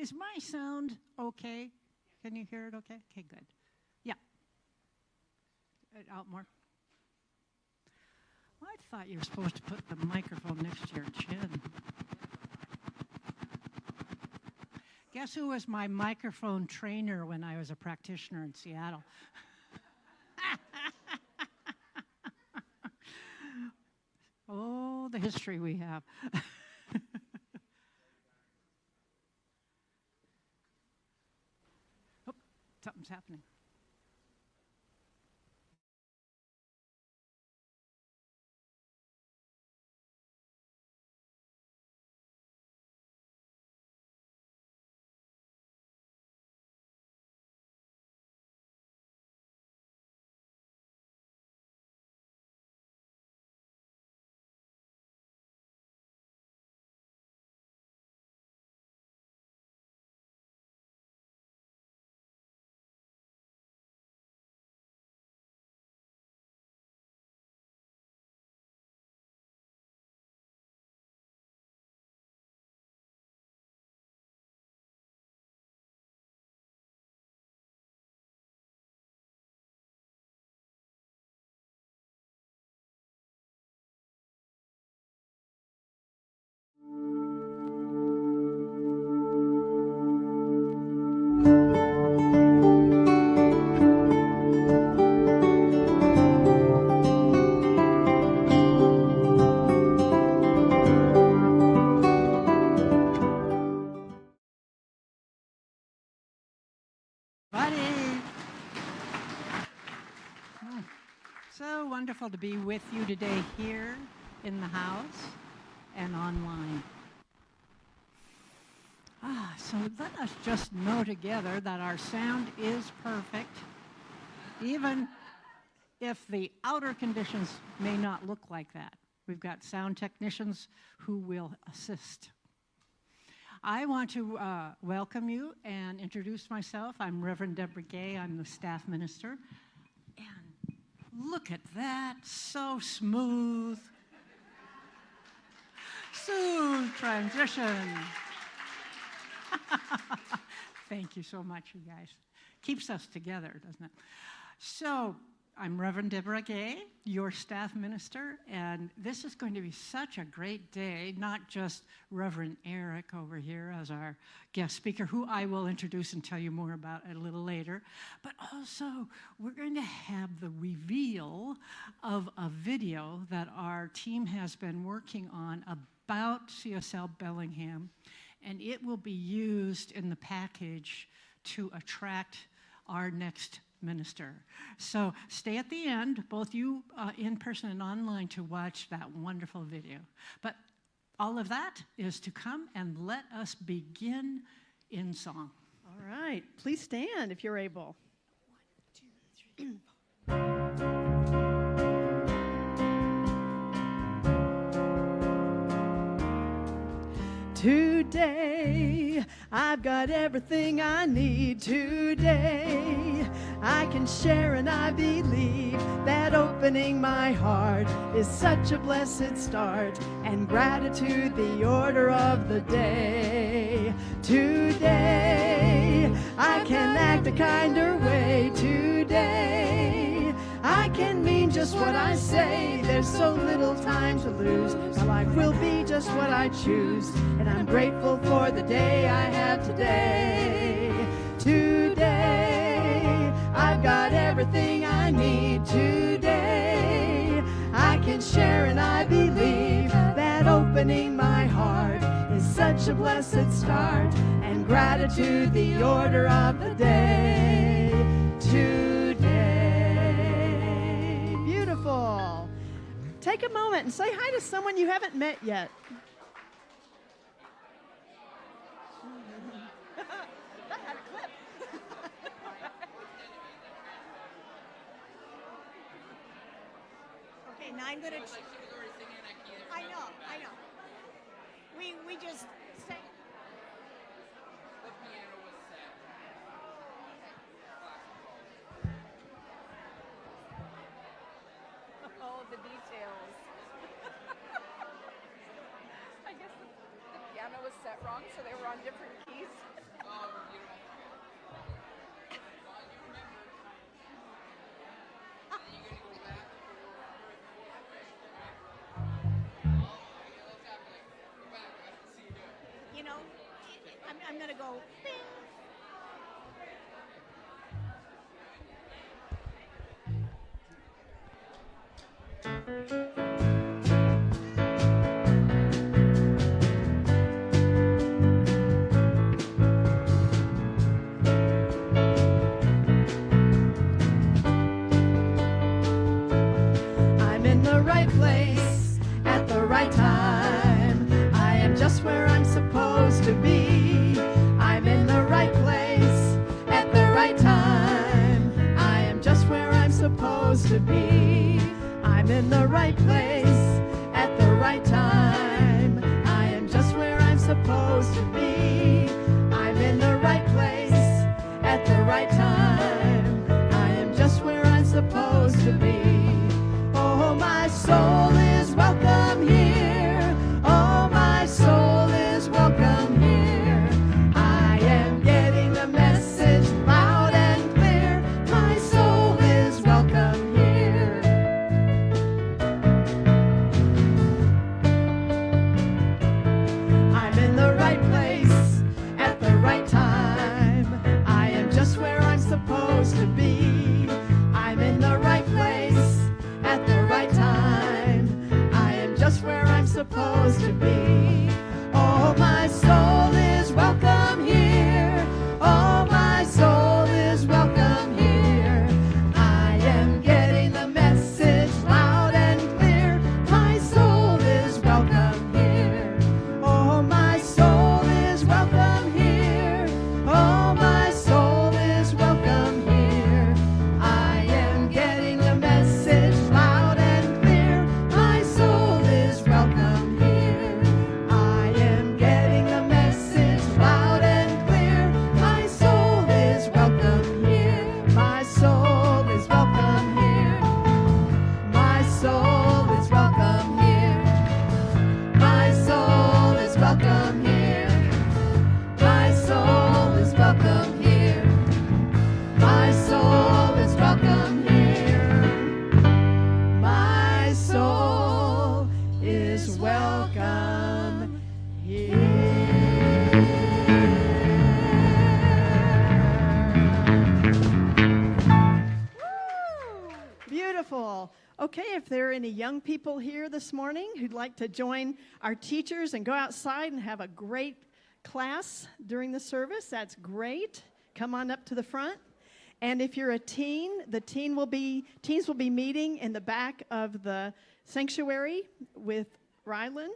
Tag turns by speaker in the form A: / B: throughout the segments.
A: Is my sound okay? Can you hear it okay? Okay, good. Yeah. Out more. I thought you were supposed to put the microphone next to your chin. Guess who was my microphone trainer when I was a practitioner in Seattle? Oh, the history we have. Oh, something's happening. So wonderful to be with you today here in the house and online. So let us just know together that our sound is perfect, even if the outer conditions may not look like that. We've got sound technicians who will assist. I want to welcome you and introduce myself. I'm Reverend Deborah Gay. I'm the staff minister. And look at that, so smooth. Smooth transition. Thank you so much, you guys. Keeps us together, doesn't it? So, I'm Reverend Deborah Gay, your staff minister, and this is going to be such a great day, not just Reverend Eric over here as our guest speaker, who I will introduce and tell you more about a little later, but also we're going to have the reveal of a video that our team has been working on about CSL Bellingham, and it will be used in the package to attract our next minister. So stay at the end, both you in person and online, to watch that wonderful video. But all of that is to come, and let us begin in song.
B: All right, please stand if you're able. 1, 2, 3, 4. Today, I've got everything I need today. I can share and I believe that opening my heart is such a blessed start, and gratitude the order of the day. Today, I can act a kinder way. Today, I can mean just what I say. There's so little time to lose. My life will be just what I choose, and I'm grateful for the day I have today. Today, I've got everything I need today. I can share and I believe that opening my heart is such a blessed start, and gratitude the order of the day. Today. Beautiful. Take a moment and say hi to someone you haven't met yet. That had a clip.
C: Okay, now I'm gonna. I know. We just sang.
D: The piano was set.
C: All of the details.
D: I guess the piano was set wrong, so they were on different keys.
C: I'm going to go, bing.
B: I'm in the right place at the right time. I am just where I'm supposed to be. I'm in the right place at the right time. I am just where I'm supposed to be. I'm in the right place at the right time. I am just where I'm supposed to be. I'm in the right place at the right time. I am just where I'm supposed to be. Oh, my soul is welcome here. Oh, my soul is welcome here. I am getting the message loud and clear. My soul is welcome here. I'm in the right place at the right time. I am just where I'm supposed to be. I'm in the right place at the right time. I am just where I'm supposed to be. Oh, my soul is welcome here. Oh, my soul is welcome here. I am getting the message loud and clear. My soul is welcome here. Oh, my soul is welcome here. Oh, my soul is welcome here. I am getting the message loud and clear. My soul is welcome here. I am getting the message loud and clear. My soul is welcome here. My soul is welcome here. My soul is welcome here. My soul is welcome here. My soul is welcome here. My soul is welcome here. My soul is welcome here. Beautiful. Okay, if there are any young people here this morning who'd like to join our teachers and go outside and have a great class during the service, that's great. Come on up to the front. And if you're a teen, teens will be meeting in the back of the sanctuary with Rylan,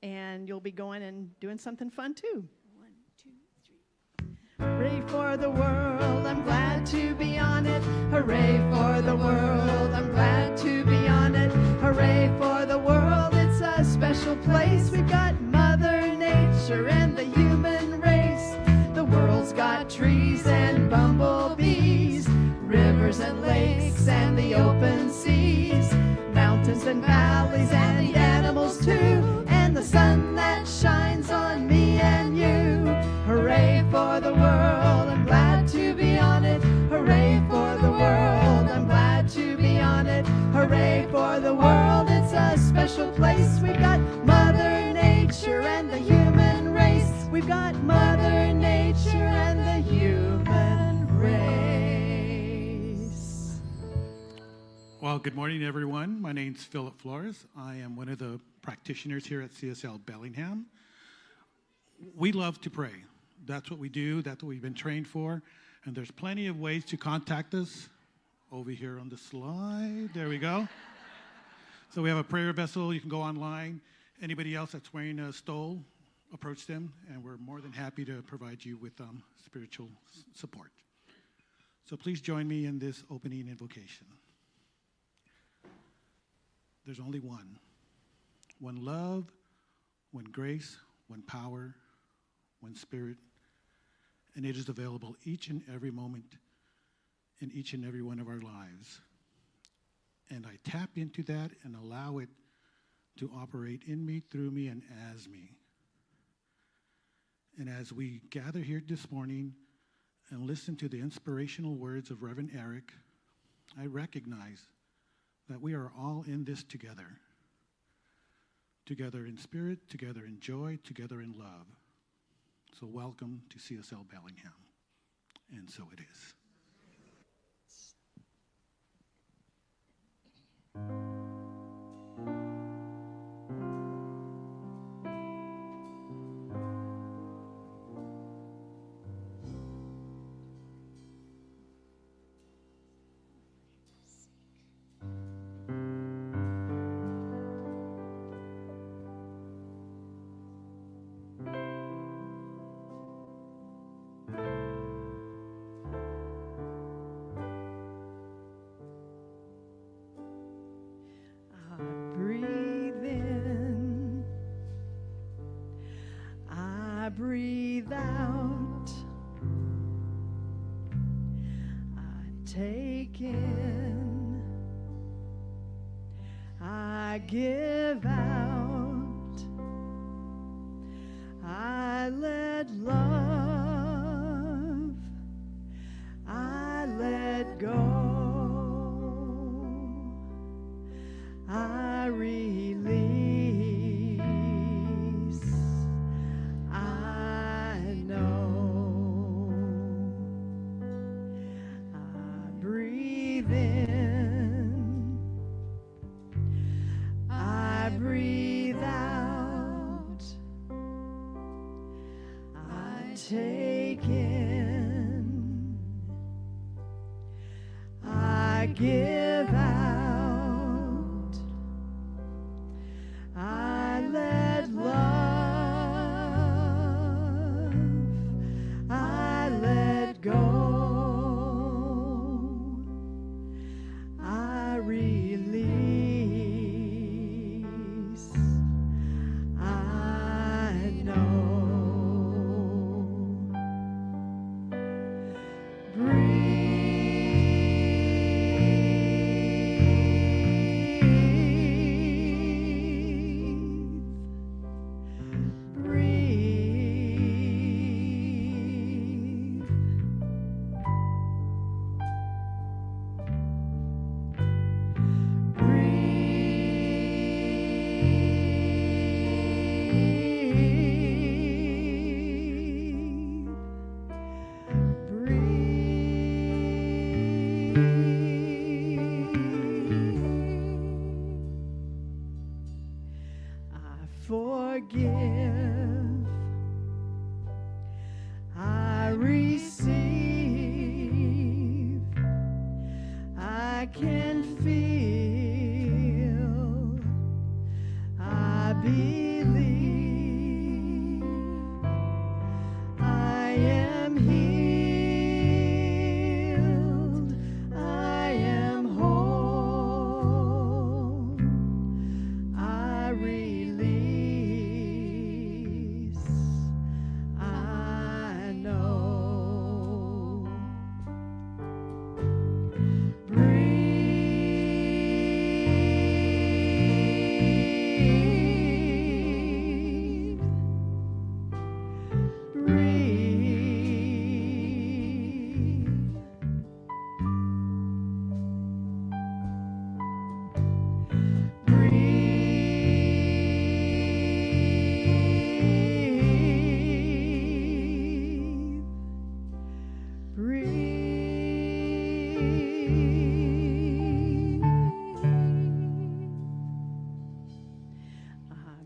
B: and you'll be going and doing something fun too. 1, 2, 3. Hooray for the world, I'm glad to be on it. Hooray for the world, I'm glad to be on it. Hooray for the world, it's a special place. We've got Mother Nature and the human race. The world's got trees and bumblebees, rivers and lakes and the open seas, mountains and valleys and the animals too, and the sun that shines on me and you. Hooray for the world, I'm glad to be on it. Hooray for the world, I'm glad to be on it. Hooray for the world, it's a special place. We've got Mother Nature and the human race. We've got Mother Nature and the human race.
E: Well, good morning, everyone. My name's Philip Flores. I am one of the practitioners here at CSL Bellingham. We love to pray. That's what we do. That's what we've been trained for. And there's plenty of ways to contact us. Over here on the slide. There we go. So we have a prayer vessel. You can go online. Anybody else that's wearing a stole, approach them, and we're more than happy to provide you with spiritual support. So please join me in this opening invocation. There's only one love, one grace, one power, one spirit, and it is available each and every moment in each and every one of our lives. And I tap into that and allow it to operate in me, through me, and as me. And as we gather here this morning and listen to the inspirational words of Reverend Eric, I recognize that we are all in this together. Together in spirit, together in joy, together in love. So welcome to CSL Bellingham. And so it is.
B: I breathe out, I take in, I give out, I let love, I let go, I release. Take in, I give out, I let love, I let go, I release, I know. Forgive, I receive, I can feel, I believe, I am healed, I am whole, I release.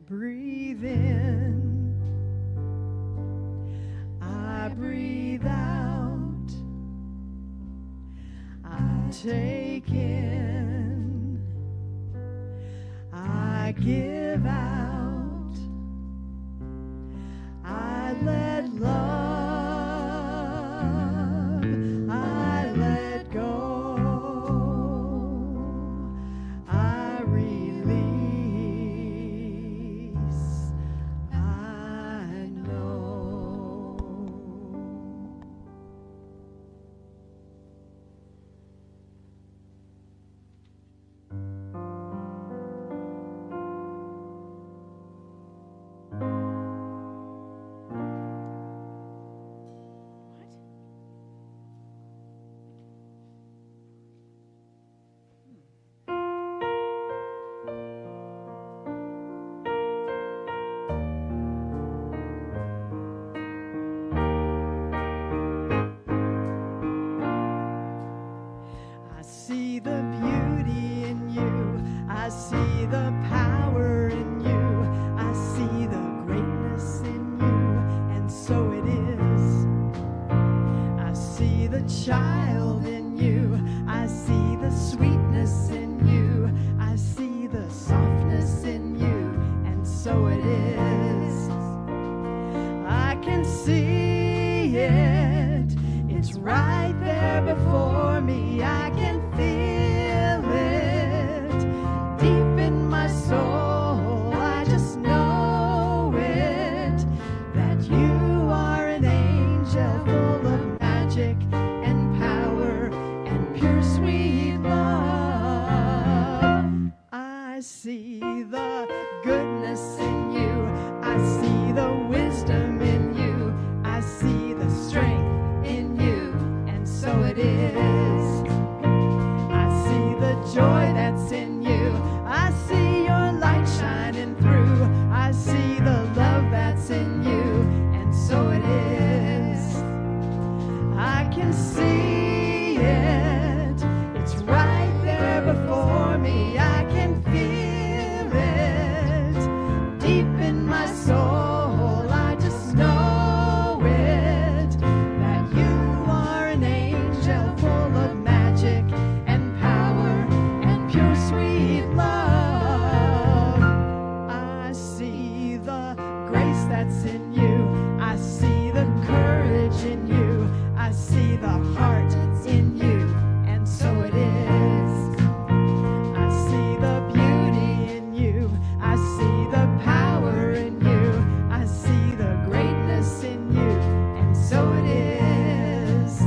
B: Breathe in, I breathe out, I take in, I give out, I let love, I let go, I release. child in you. I see the sweetness in you. I see the softness in you. And so it is. I can see it. It's right there before me. I can feel it deep in my soul. I just know it, that you are an angel full of magic and power and pure sweet love. I see the goodness in you. I see the wisdom in you. I see the strength in you. And so it is. I see the joy that's in you. I see your light shining through. I see the love that's in you. And so it is. I can see it. It's right there before me. I can feel it deep in my soul. I just know it, that you are an angel full of magic and power and pure sweet love. I see the grace that's in you. I see the courage in you. I see the heart in you. And so it is. I see the beauty in you. I see the power in you. I see the greatness in you. And so it is.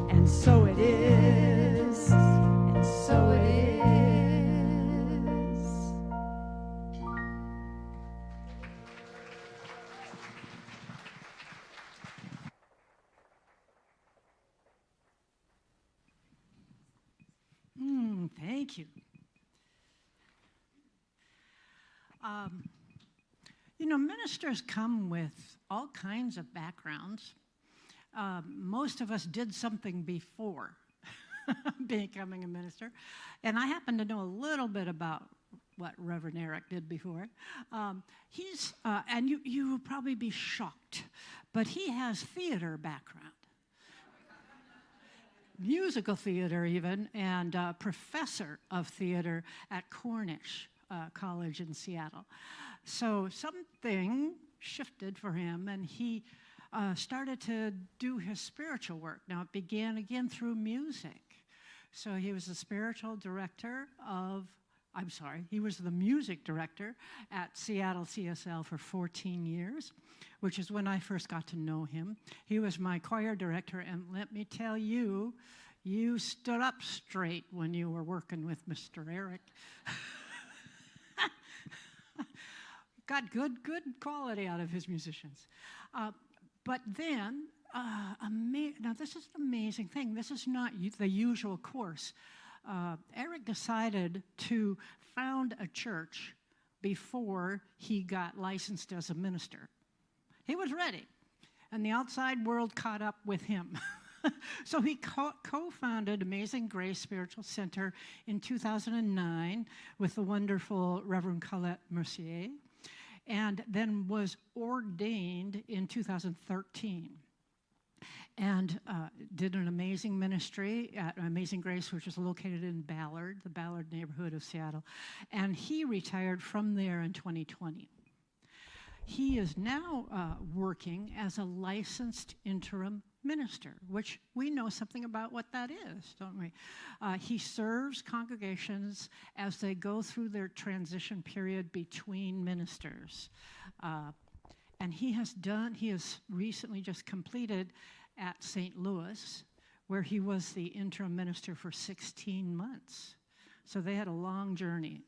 B: And so it is. And so it is.
A: Thank you. Ministers come with all kinds of backgrounds. Most of us did something before becoming a minister. And I happen to know a little bit about what Reverend Eric did before. And you will probably be shocked, but he has theater background. Musical theater even, and professor of theater at Cornish College in Seattle. So something shifted for him, and he started to do his spiritual work. Now, it began again through music. So he was the spiritual director he was the music director at Seattle CSL for 14 years, which is when I first got to know him. He was my choir director, and let me tell you, you stood up straight when you were working with Mr. Eric. Got good quality out of his musicians. But then, now this is an amazing thing. This is not the usual course. Eric decided to found a church before he got licensed as a minister. He was ready, and the outside world caught up with him. So he co-founded Amazing Grace Spiritual Center in 2009 with the wonderful Reverend Colette Mercier, and then was ordained in 2013. And did an amazing ministry at Amazing Grace, which is located in Ballard, the Ballard neighborhood of Seattle. And he retired from there in 2020. He is now working as a licensed interim minister, which we know something about what that is, don't we? He serves congregations as they go through their transition period between ministers. And he has recently just completed at St. Louis, where he was the interim minister for 16 months. So they had a long journey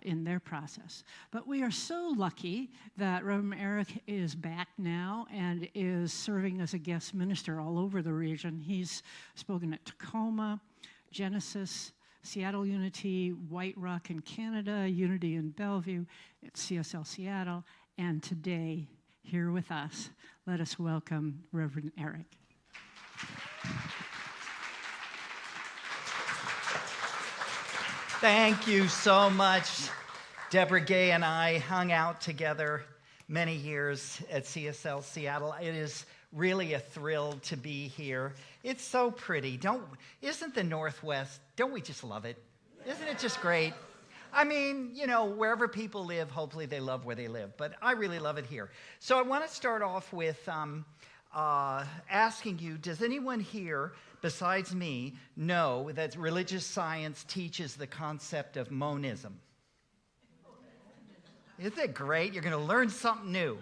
A: in their process. But we are so lucky that Reverend Eric is back now and is serving as a guest minister all over the region. He's spoken at Tacoma, Genesis, Seattle Unity, White Rock in Canada, Unity in Bellevue, at CSL Seattle, and today, here with us, let us welcome Reverend Eric.
F: Thank you so much. Deborah Gay and I hung out together many years at CSL Seattle. It is really a thrill to be here. It's so pretty. Isn't the Northwest, don't we just love it? Isn't it just great? I mean, you know, wherever people live, hopefully they love where they live. But I really love it here. So I want to start off with asking you, does anyone here, besides me, know that religious science teaches the concept of monism? Isn't it great? You're going to learn something new.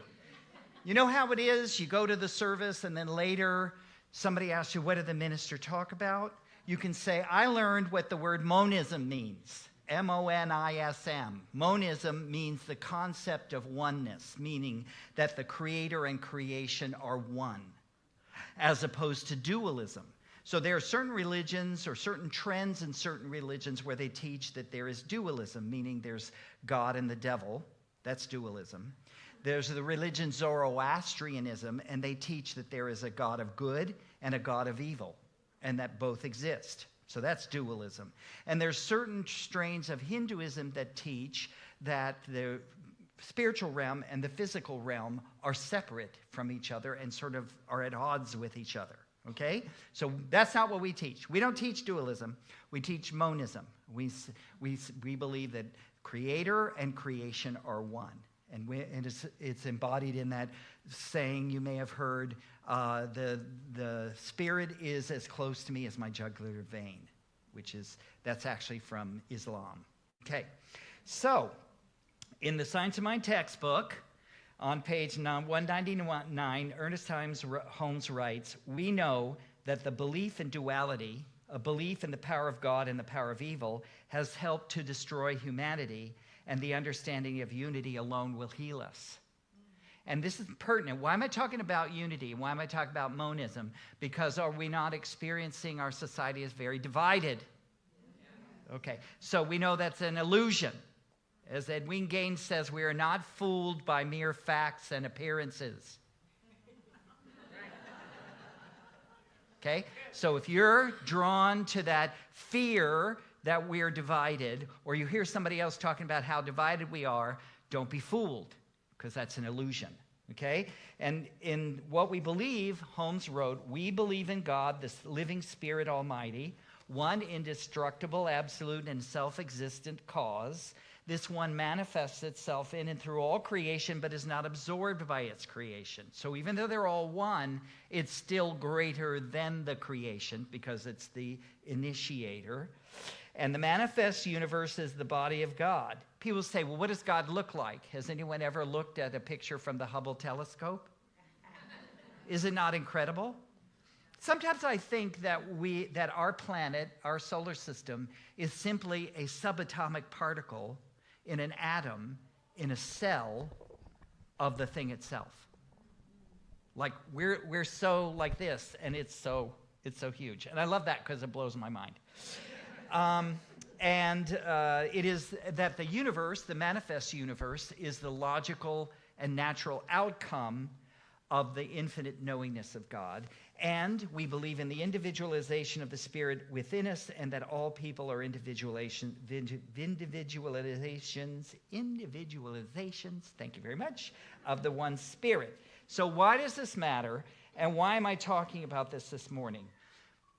F: You know how it is? You go to the service and then later somebody asks you, what did the minister talk about? You can say, I learned what the word monism means. M-O-N-I-S-M. Monism means the concept of oneness, meaning that the creator and creation are one, as opposed to dualism. So there are certain religions or certain trends in certain religions where they teach that there is dualism, meaning there's God and the devil. That's dualism. There's the religion Zoroastrianism, and they teach that there is a God of good and a God of evil, and that both exist. So that's dualism. And there's certain strains of Hinduism that teach that the spiritual realm and the physical realm are separate from each other and sort of are at odds with each other. Okay? So that's not what we teach. We don't teach dualism. We teach monism. We believe that creator and creation are one. And it's embodied in that saying you may have heard, the spirit is as close to me as my jugular vein, that's actually from Islam. Okay, so in the Science of Mind textbook, on page 199, Ernest Holmes writes, we know that the belief in duality, a belief in the power of God and the power of evil, has helped to destroy humanity, and the understanding of unity alone will heal us. And this is pertinent. Why am I talking about unity? Why am I talking about monism? Because are we not experiencing our society as very divided? Okay, so we know that's an illusion. As Edwin Gaines says, we are not fooled by mere facts and appearances. Okay, so if you're drawn to that fear that we're divided, or you hear somebody else talking about how divided we are, don't be fooled, because that's an illusion, okay? And in what we believe, Holmes wrote, we believe in God, the living Spirit Almighty, one indestructible, absolute, and self-existent cause. This one manifests itself in and through all creation, but is not absorbed by its creation. So even though they're all one, it's still greater than the creation, because it's the initiator. And the manifest universe is the body of God. People say, well, what does God look like? Has anyone ever looked at a picture from the Hubble telescope? Is it not incredible? Sometimes I think that our planet, our solar system, is simply a subatomic particle in an atom, in a cell of the thing itself. Like we're so like this, and it's so huge. And I love that because it blows my mind. It is that the universe, the manifest universe, is the logical and natural outcome of the infinite knowingness of God. And we believe in the individualization of the Spirit within us, and that all people are individualizations, thank you very much, of the one Spirit. So why does this matter, and why am I talking about this morning?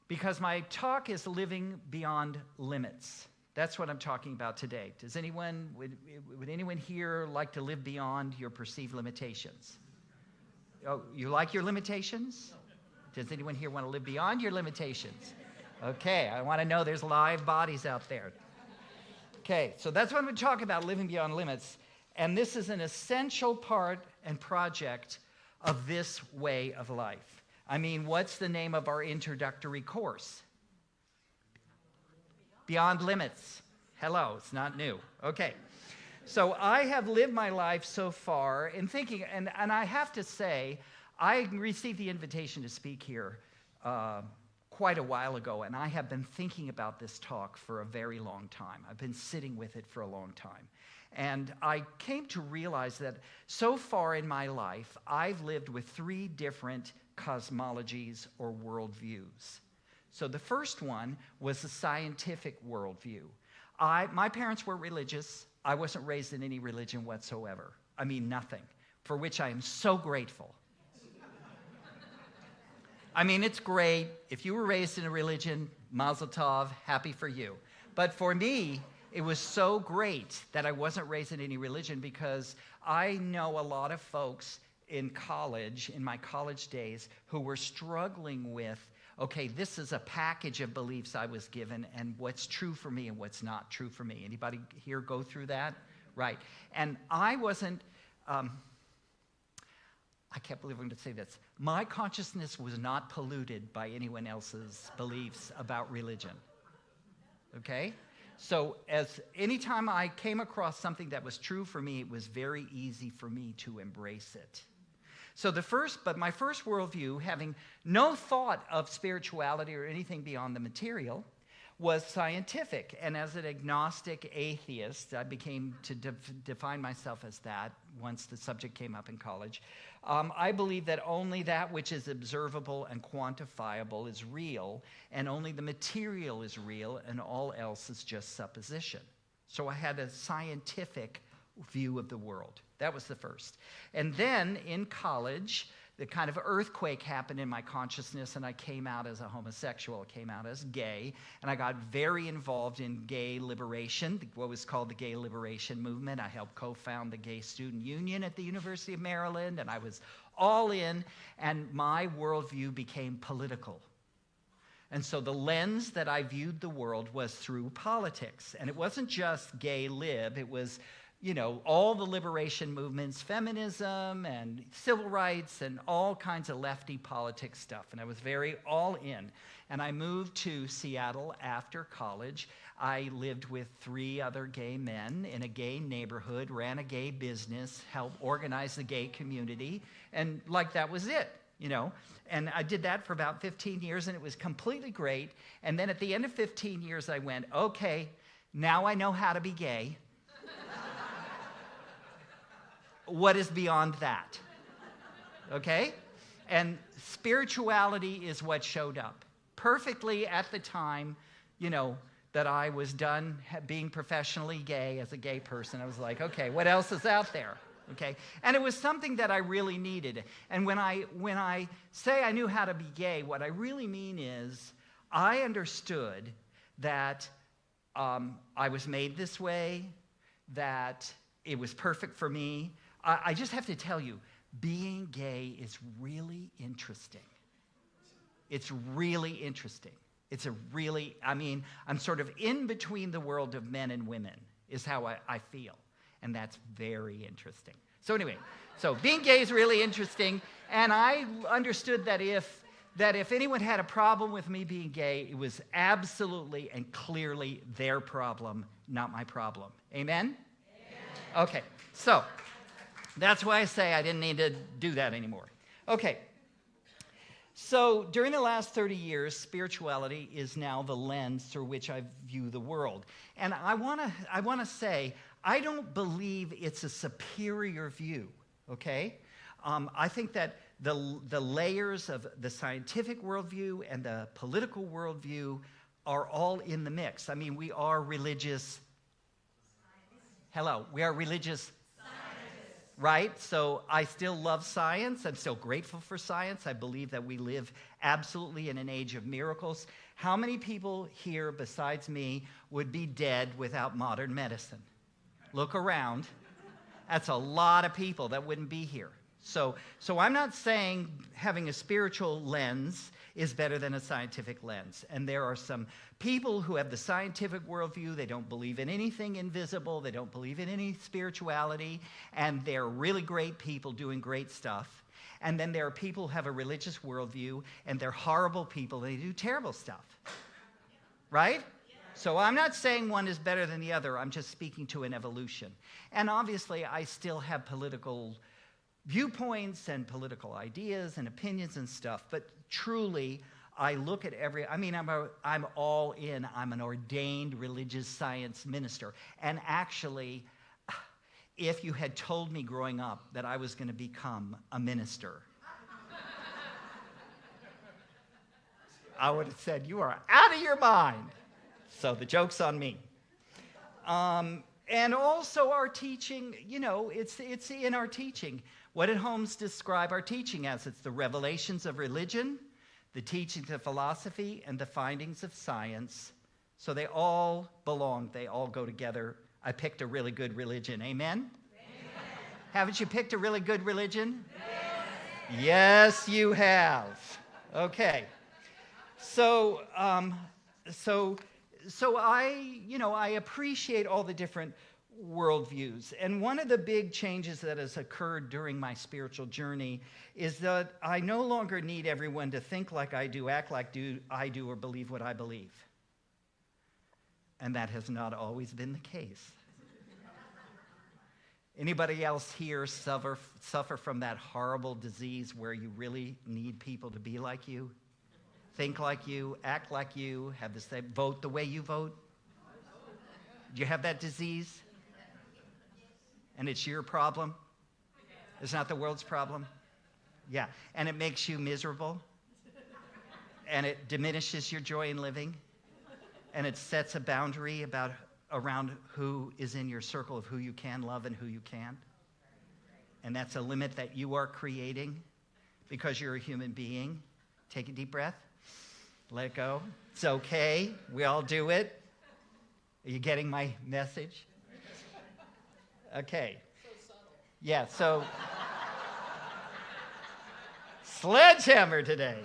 F: Because my talk is living beyond limits. That's what I'm talking about today. Would anyone here like to live beyond your perceived limitations? Oh, you like your limitations? Does anyone here want to live beyond your limitations? Okay, I want to know there's live bodies out there. Okay, so that's what I'm going to talk about, living beyond limits. And this is an essential part and project of this way of life. I mean, what's the name of our introductory course? Beyond Limits. Hello, it's not new. Okay. So I have lived my life so far in thinking, and I have to say, I received the invitation to speak here quite a while ago, and I have been thinking about this talk for a very long time. I've been sitting with it for a long time. And I came to realize that so far in my life, I've lived with 3 different cosmologies or worldviews. So the first one was the scientific worldview. My parents were religious. I wasn't raised in any religion whatsoever. I mean, nothing. for which I am so grateful. I mean, it's great. If you were raised in a religion, mazel tov, happy for you. But for me, it was so great that I wasn't raised in any religion, because I know a lot of folks in college, in my college days, who were struggling with, okay, this is a package of beliefs I was given, and what's true for me and what's not true for me. Anybody here go through that? Right. And I wasn't, I can't believe I'm going to say this. My consciousness was not polluted by anyone else's beliefs about religion. Okay? So anytime I came across something that was true for me, it was very easy for me to embrace it. So my first worldview, having no thought of spirituality or anything beyond the material, was scientific. And as an agnostic atheist, I became to define myself as that once the subject came up in college. I believe that only that which is observable and quantifiable is real, and only the material is real, and all else is just supposition. So I had a scientific view of the world. That was the first. And then in college, the kind of earthquake happened in my consciousness, and I came out as a homosexual, I came out as gay, and I got very involved in gay liberation, what was called the gay liberation movement. I helped co-found the Gay Student Union at the University of Maryland, and I was all in, and my worldview became political. And so the lens that I viewed the world was through politics, and it wasn't just gay lib, it was all the liberation movements, feminism and civil rights and all kinds of lefty politics stuff. And I was very all in. And I moved to Seattle after college. I lived with 3 other gay men in a gay neighborhood, ran a gay business, helped organize the gay community. And that was it, And I did that for about 15 years, and it was completely great. And then at the end of 15 years, I went, okay, now I know how to be gay. What is beyond that? Okay? And spirituality is what showed up perfectly at the time, that I was done being professionally gay as a gay person. I was like, okay, what else is out there? Okay? And it was something that I really needed. And when I say I knew how to be gay, what I really mean is I understood that I was made this way, that it was perfect for me. I just have to tell you, being gay is really interesting. It's really interesting. I'm sort of in between the world of men and women, is how I feel. And that's very interesting. So anyway, being gay is really interesting. And I understood that if anyone had a problem with me being gay, it was absolutely and clearly their problem, not my problem. Amen? Amen. Okay, so that's why I say I didn't need to do that anymore. Okay. So during the last 30 years, spirituality is now the lens through which I view the world. And I want to say, I don't believe it's a superior view, okay? I think that the layers of the scientific worldview and the political worldview are all in the mix. I mean, we are religious. Hello, we are religious. Right? So I still love science. I'm still grateful for science. I believe that we live absolutely in an age of miracles. How many people here besides me would be dead without modern medicine? Look around. That's a lot of people that wouldn't be here. So I'm not saying having a spiritual lens is better than a scientific lens. And there are some people who have the scientific worldview. They don't believe in anything invisible. They don't believe in any spirituality. And they're really great people doing great stuff. And then there are people who have a religious worldview, and they're horrible people. They do terrible stuff. Right? So I'm not saying one is better than the other. I'm just speaking to an evolution. And obviously, I still have political viewpoints and political ideas and opinions and stuff, but truly, I look at I'm all in. I'm an ordained religious science minister. And actually, if you had told me growing up that I was going to become a minister, I would have said, you are out of your mind. So the joke's on me. And also our teaching, it's in our teaching. What did Holmes describe our teaching as? It's the revelations of religion, the teachings of philosophy, and the findings of science. So they all belong. They all go together. I picked a really good religion. Amen? Haven't you picked a really good religion? Yes, you have. Okay. So I appreciate all the different worldviews. And one of the big changes that has occurred during my spiritual journey is that I no longer need everyone to think like I do, act like I do, or believe what I believe. And that has not always been the case. Anybody else here suffer from that horrible disease where you really need people to be like you, think like you, act like you, have the same vote the way you vote? Do you have that disease? And it's your problem? It's not the world's problem? Yeah. And it makes you miserable? And it diminishes your joy in living? And it sets a boundary around who is in your circle of who you can love and who you can't? And that's a limit that you are creating because you're a human being. Take a deep breath. Let it go. It's okay. We all do it. Are you getting my message? Okay. Yeah, so sledgehammer today.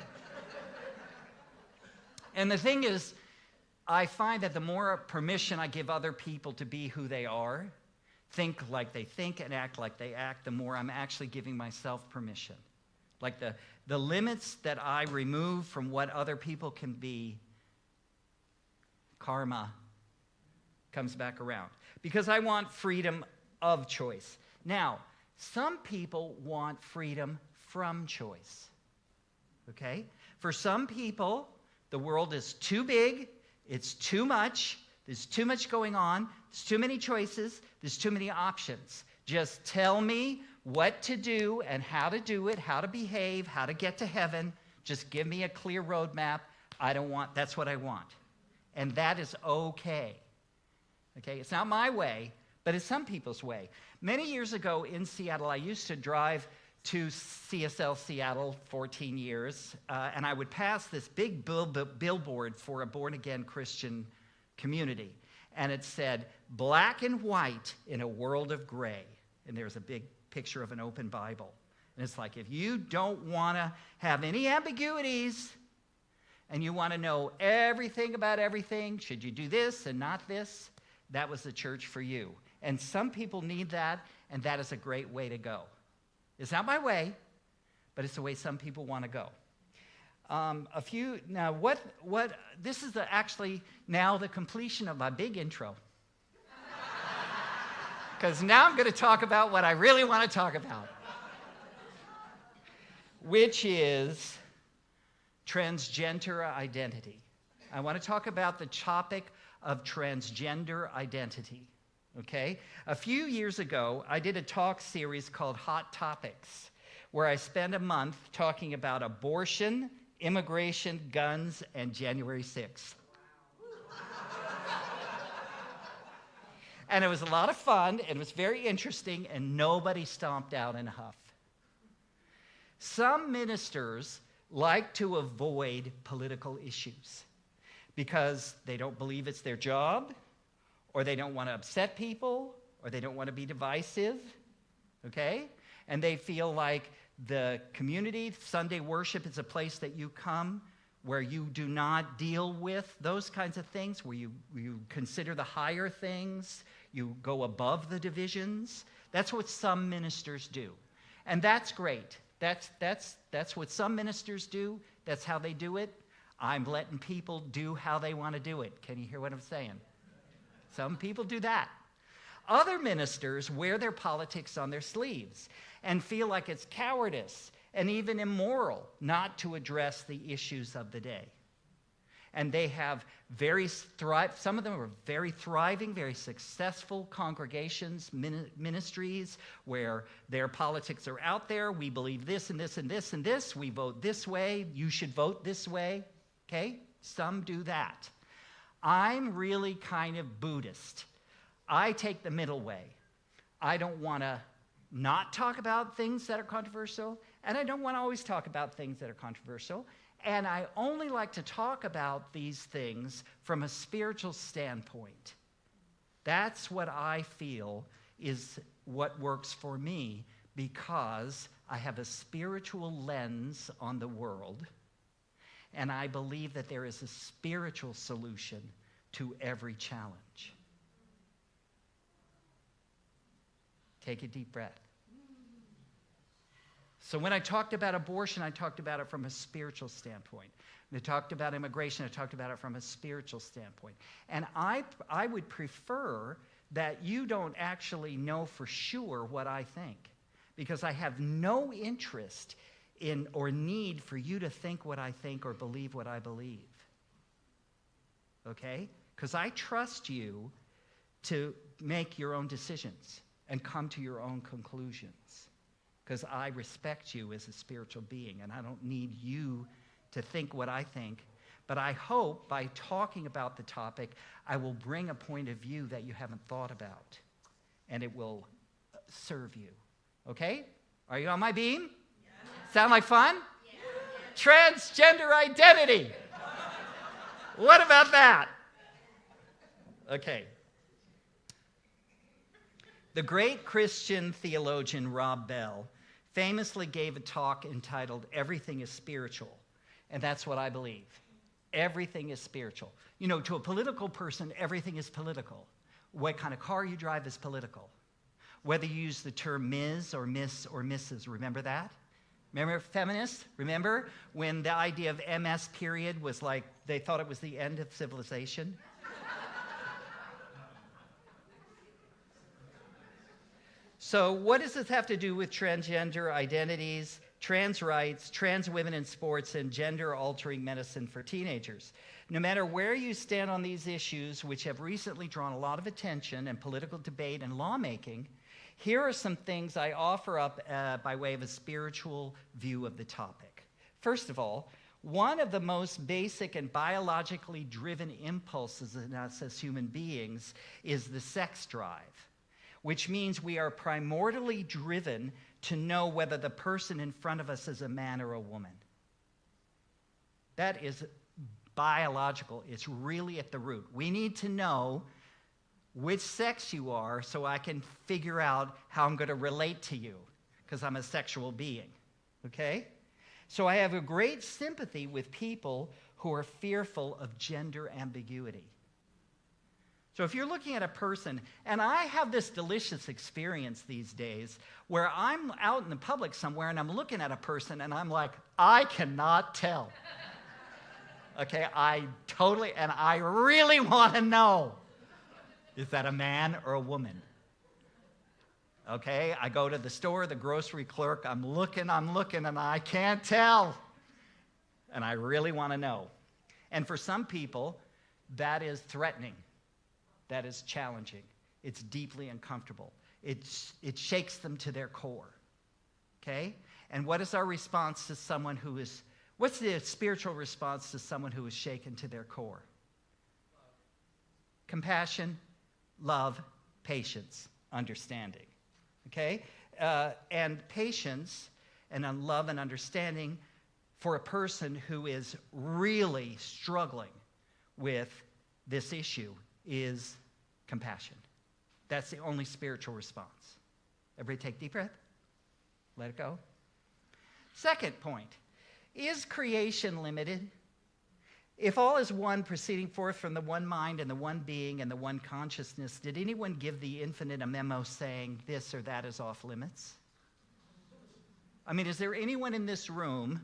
F: And the thing is, I find that the more permission I give other people to be who they are, think like they think and act like they act, the more I'm actually giving myself permission. Like the limits that I remove from what other people can be, karma comes back around. Because I want freedom of choice. Now, some people want freedom from choice. Okay? For some people, the world is too big, it's too much, there's too much going on, there's too many choices, there's too many options. Just tell me what to do and how to do it, how to behave, how to get to heaven. Just give me a clear roadmap. That's what I want. And that is okay. Okay, it's not my way, but it's some people's way. Many years ago in Seattle, I used to drive to CSL Seattle 14 years, and I would pass this big billboard for a born-again Christian community. And it said, black and white in a world of gray. And there's a big picture of an open Bible. And it's like, if you don't want to have any ambiguities, and you want to know everything about everything, should you do this and not this? That was the church for you. And some people need that, and that is a great way to go. It's not my way, but it's the way some people want to go. This is actually now the completion of my big intro. Because now I'm going to talk about what I really want to talk about, which is transgender identity. I want to talk about the topic of transgender identity. Okay? A few years ago, I did a talk series called Hot Topics, where I spent a month talking about abortion, immigration, guns, and January 6th. And it was a lot of fun, and it was very interesting, and nobody stomped out in a huff. Some ministers like to avoid political issues because they don't believe it's their job, or they don't want to upset people, or they don't want to be divisive, okay? And they feel like the community, Sunday worship, is a place that you come where you do not deal with those kinds of things, where you consider the higher things, you go above the divisions. That's what some ministers do. And that's great. That's what some ministers do. That's how they do it. I'm letting people do how they want to do it. Can you hear what I'm saying? Some people do that. Other ministers wear their politics on their sleeves and feel like it's cowardice and even immoral not to address the issues of the day. And they have some of them are very thriving, very successful congregations, ministries, where their politics are out there. We believe this and this and this and this. We vote this way. You should vote this way. Okay? Some do that. I'm really kind of Buddhist. I take the middle way. I don't want to not talk about things that are controversial, and I don't want to always talk about things that are controversial. And I only like to talk about these things from a spiritual standpoint. That's what I feel is what works for me, because I have a spiritual lens on the world, and I believe that there is a spiritual solution to every challenge. Take a deep breath. So when I talked about abortion, I talked about it from a spiritual standpoint. When I talked about immigration, I talked about it from a spiritual standpoint. And I would prefer that you don't actually know for sure what I think, because I have no interest in or need for you to think what I think or believe what I believe. Okay? Because I trust you to make your own decisions and come to your own conclusions, because I respect you as a spiritual being, and I don't need you to think what I think. But I hope by talking about the topic, I will bring a point of view that you haven't thought about, and it will serve you. Okay? Are you on my beam? Yeah. Sound like fun? Yeah. Transgender identity. What about that? Okay. The great Christian theologian Rob Bell famously gave a talk entitled "Everything is Spiritual," and that's what I believe. Everything is spiritual. You know, to a political person, everything is political. What kind of car you drive is political. Whether you use the term Ms. or Miss or Mrs., remember that? Remember feminists? Remember when the idea of MS period was like, they thought it was the end of civilization? So what does this have to do with transgender identities, trans rights, trans women in sports, and gender-altering medicine for teenagers? No matter where you stand on these issues, which have recently drawn a lot of attention and political debate and lawmaking, here are some things I offer up by way of a spiritual view of the topic. First of all, one of the most basic and biologically driven impulses in us as human beings is the sex drive, which means we are primordially driven to know whether the person in front of us is a man or a woman. That is biological. It's really at the root. We need to know which sex you are so I can figure out how I'm going to relate to you, because I'm a sexual being, okay? So I have a great sympathy with people who are fearful of gender ambiguity. So if you're looking at a person, and I have this delicious experience these days where I'm out in the public somewhere and I'm looking at a person and I'm like, I cannot tell. Okay, I really want to know, is that a man or a woman? Okay, I go to the store, the grocery clerk, I'm looking, and I can't tell. And I really want to know. And for some people, that is threatening. That is challenging. It's deeply uncomfortable. It shakes them to their core. Okay? And what is our response to someone who is, what's the spiritual response to someone who is shaken to their core? Compassion, love, patience, understanding. Okay? And patience and love and understanding for a person who is really struggling with this issue is compassion. That's the only spiritual response. Everybody take a deep breath. Let it go. Second point, is creation limited? If all is one, proceeding forth from the one mind and the one being and the one consciousness, did anyone give the infinite a memo saying this or that is off limits? I mean, is there anyone in this room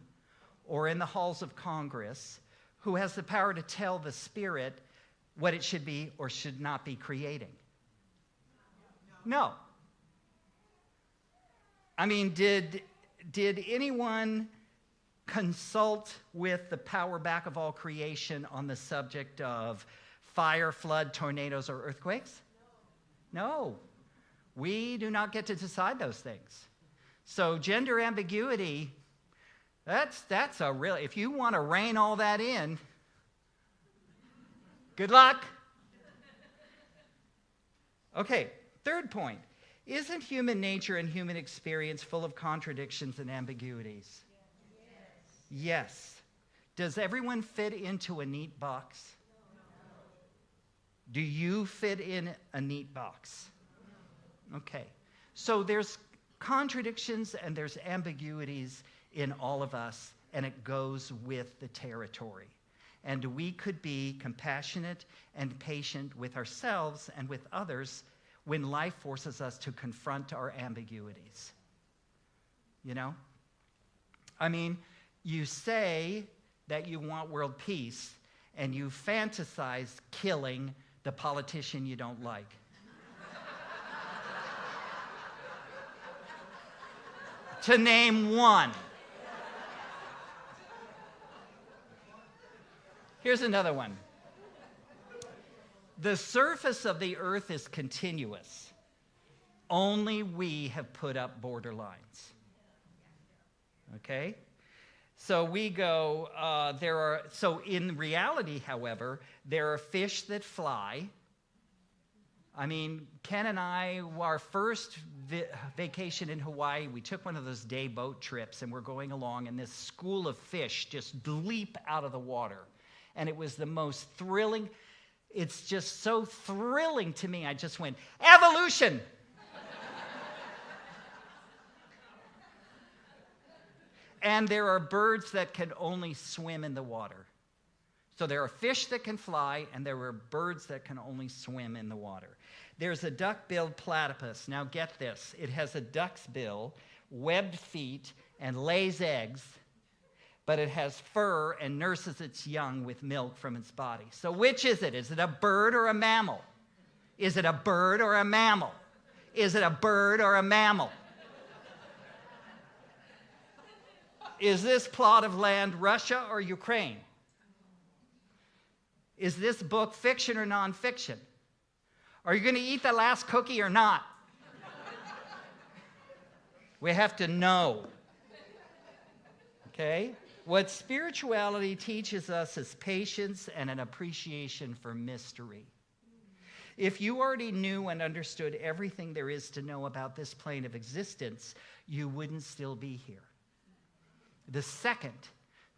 F: or in the halls of Congress who has the power to tell the Spirit what it should be or should not be creating? No. I mean, did anyone consult with the power back of all creation on the subject of fire, flood, tornadoes, or earthquakes? No. We do not get to decide those things. So gender ambiguity, that's a real, if you want to rein all that in, good luck. Okay, third point. Isn't human nature and human experience full of contradictions and ambiguities? Yes. Does everyone fit into a neat box? Do you fit in a neat box? Okay. So there's contradictions and there's ambiguities in all of us, and it goes with the territory. And we could be compassionate and patient with ourselves and with others when life forces us to confront our ambiguities. You know? I mean, you say that you want world peace, and you fantasize killing the politician you don't like. To name one. Here's another one. The surface of the earth is continuous. Only we have put up borderlines. Okay? So we go, so in reality, however, there are fish that fly. I mean, Ken and I, our first vacation in Hawaii, we took one of those day boat trips, and we're going along, and this school of fish just leap out of the water. And it was the most thrilling. It's just so thrilling to me. I just went, evolution! And there are birds that can only swim in the water. So there are fish that can fly, and there are birds that can only swim in the water. There's a duck-billed platypus. Now get this. It has a duck's bill, webbed feet, and lays eggs, but it has fur and nurses its young with milk from its body. So which is it? Is it a bird or a mammal? Is it a bird or a mammal? Is it a bird or a mammal? Is this plot of land Russia or Ukraine? Is this book fiction or nonfiction? Are you going to eat the last cookie or not? We have to know. Okay? What spirituality teaches us is patience and an appreciation for mystery. If you already knew and understood everything there is to know about this plane of existence, you wouldn't still be here. The second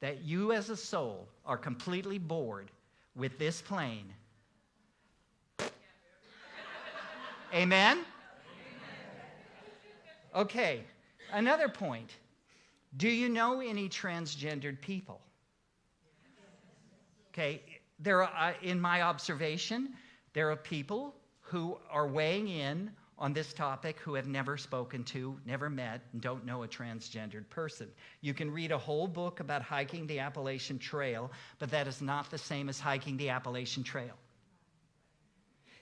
F: that you as a soul are completely bored with this plane, amen? Okay, another point. Do you know any transgendered people? Okay, there are, in my observation, there are people who are weighing in on this topic who have never spoken to, never met, and don't know a transgendered person. You can read a whole book about hiking the Appalachian Trail, but that is not the same as hiking the Appalachian Trail.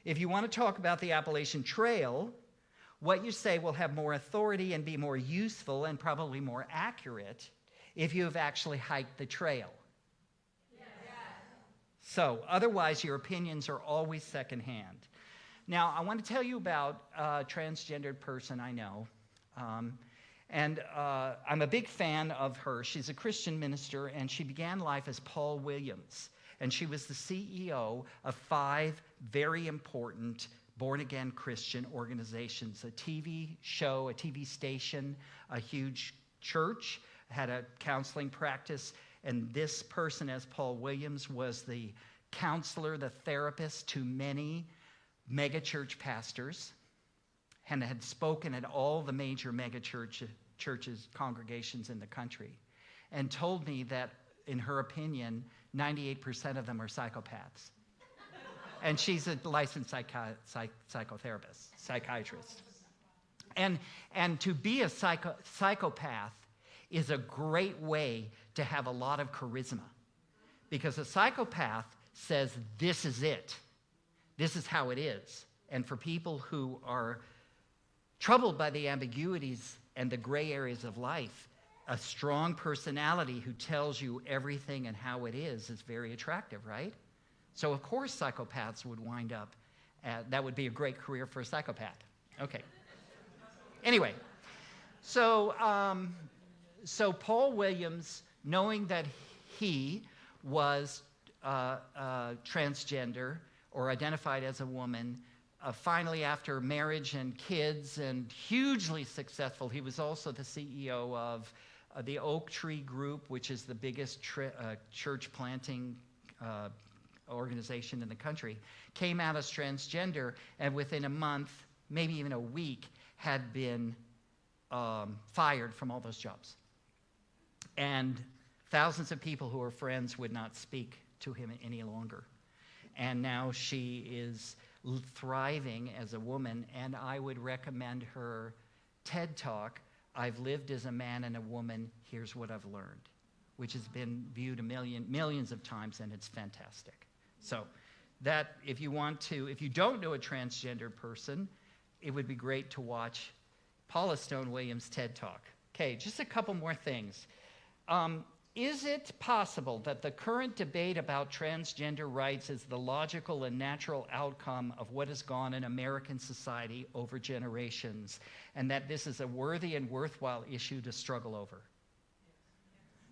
F: If you want to talk about the Appalachian Trail, what you say will have more authority and be more useful and probably more accurate if you have actually hiked the trail. Yes. So, otherwise, your opinions are always secondhand. Now, I want to tell you about a transgendered person I know. I'm a big fan of her. She's a Christian minister, and she began life as Paul Williams. And she was the CEO of 5 very important born-again Christian organizations, a TV show, a TV station, a huge church, had a counseling practice, and this person, as Paul Williams, was the counselor, the therapist to many megachurch pastors, and had spoken at all the major churches, congregations in the country, and told me that, in her opinion, 98% of them are psychopaths. And she's a licensed psychotherapist, psychiatrist. And to be a psychopath is a great way to have a lot of charisma. Because a psychopath says, this is it. This is how it is. And for people who are troubled by the ambiguities and the gray areas of life, a strong personality who tells you everything and how it is very attractive, right? So, of course, psychopaths would wind up that would be a great career for a psychopath. Okay. Anyway, so Paul Williams, knowing that he was transgender or identified as a woman, finally, after marriage and kids and hugely successful, he was also the CEO of the Oak Tree Group, which is the biggest church planting organization in the country, came out as transgender, and within a month, maybe even a week, had been fired from all those jobs. And thousands of people who were friends would not speak to him any longer. And now she is thriving as a woman, and I would recommend her TED Talk, I've Lived as a Man and a Woman, Here's What I've Learned, which has been viewed millions of times, and it's fantastic. So that, if you don't know a transgender person, it would be great to watch Paula Stone Williams' TED Talk. Okay, just a couple more things. Is it possible that the current debate about transgender rights is the logical and natural outcome of what has gone in American society over generations, and that this is a worthy and worthwhile issue to struggle over?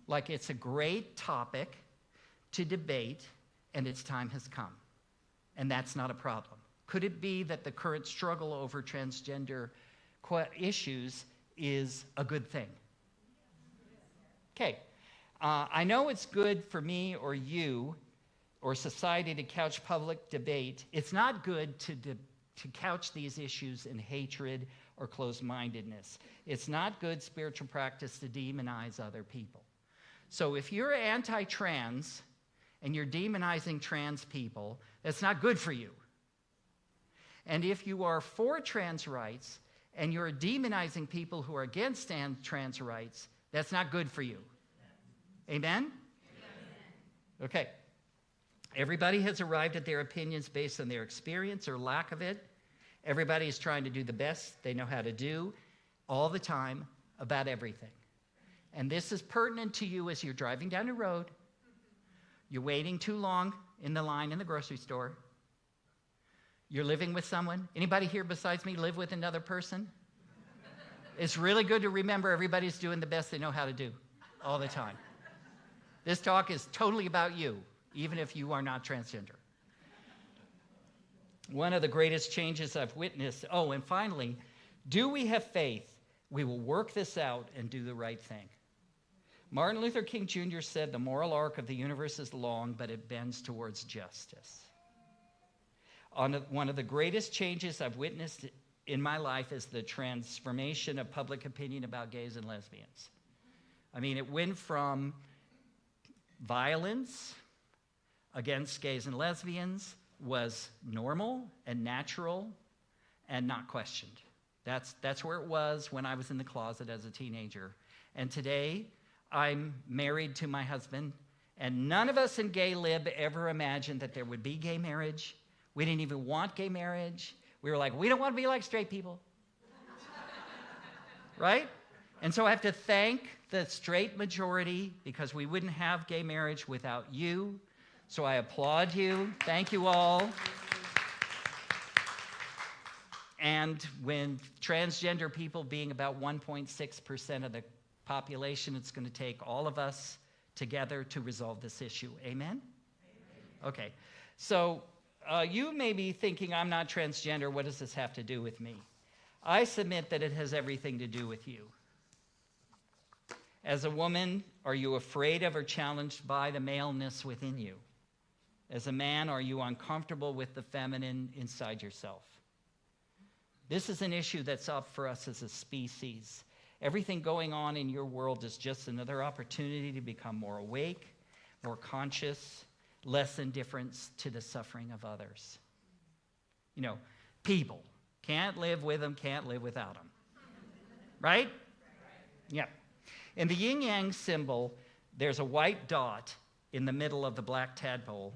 F: Like, it's a great topic to debate, and its time has come, and that's not a problem. Could it be that the current struggle over transgender issues is a good thing? Okay. I know it's good for me or you or society to couch public debate. It's not good to couch these issues in hatred or closed-mindedness. It's not good spiritual practice to demonize other people. So if you're anti-trans and you're demonizing trans people, that's not good for you. And if you are for trans rights and you're demonizing people who are against trans rights, that's not good for you. Amen? Okay. Everybody has arrived at their opinions based on their experience or lack of it. Everybody is trying to do the best they know how to do all the time about everything. And this is pertinent to you as you're driving down the road. You're waiting too long in the line in the grocery store. You're living with someone. Anybody here besides me live with another person? It's really good to remember everybody's doing the best they know how to do all the time. This talk is totally about you, even if you are not transgender. One of the greatest changes I've witnessed, and finally, do we have faith we will work this out and do the right thing? Martin Luther King Jr. said, the moral arc of the universe is long, but it bends towards justice. One of the greatest changes I've witnessed in my life is the transformation of public opinion about gays and lesbians. I mean, it went from violence against gays and lesbians was normal and natural and not questioned. That's where it was when I was in the closet as a teenager. And today, I'm married to my husband, and none of us in Gay Lib ever imagined that there would be gay marriage. We didn't even want gay marriage. We were like, we don't want to be like straight people. Right? And so I have to thank the straight majority, because we wouldn't have gay marriage without you. So I applaud you. Thank you all. And when transgender people being about 1.6% of the population, it's going to take all of us together to resolve this issue. Amen? Okay. So you may be thinking, I'm not transgender. What does this have to do with me? I submit that it has everything to do with you. As a woman, are you afraid of or challenged by the maleness within you? As a man, are you uncomfortable with the feminine inside yourself? This is an issue that's up for us as a species. Everything going on in your world is just another opportunity to become more awake, more conscious, less indifferent to the suffering of others. You know, people. Can't live with them, can't live without them. Right? Yep. In the yin-yang symbol, there's a white dot in the middle of the black tadpole,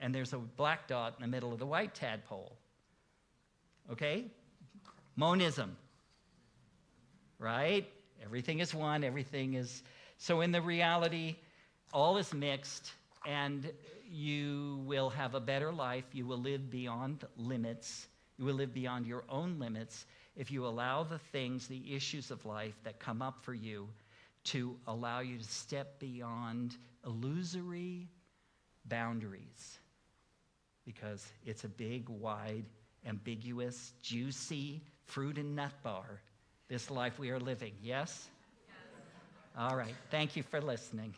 F: and there's a black dot in the middle of the white tadpole. Okay? Monism. Right? Everything is one, everything is... So in the reality, all is mixed, and you will have a better life. You will live beyond limits. You will live beyond your own limits if you allow the things, the issues of life that come up for you to allow you to step beyond illusory boundaries, because it's a big, wide ambiguous, juicy fruit and nut bar, this life we are living. Yes? All right. Thank you for listening.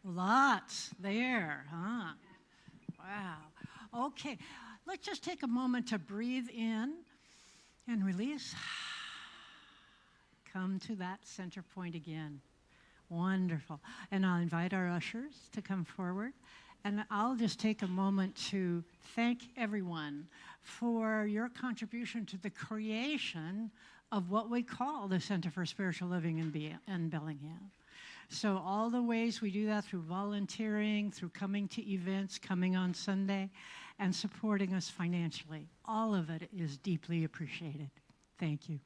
A: Lots there, huh? Wow. Okay, let's just take a moment to breathe in and release. Come to that center point again. Wonderful. And I'll invite our ushers to come forward. And I'll just take a moment to thank everyone for your contribution to the creation of what we call the Center for Spiritual Living in Bellingham. So all the ways we do that through volunteering, through coming to events, coming on Sunday, and supporting us financially. All of it is deeply appreciated. Thank you.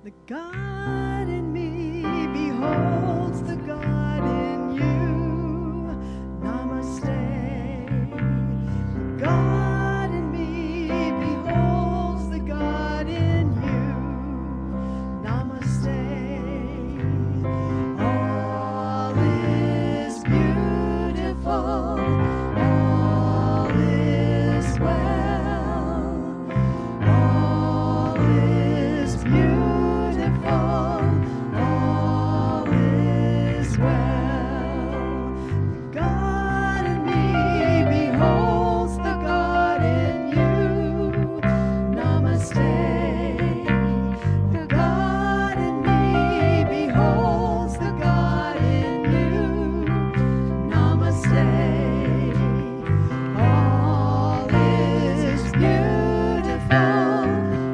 B: The God in me beholds the God in you. Namaste. The God in me beholds the God in you. Namaste. All is beautiful. All is well. All is beautiful. All is well. The God in me beholds the God in you. Namaste. The God in me beholds the God in you. Namaste. All is beautiful.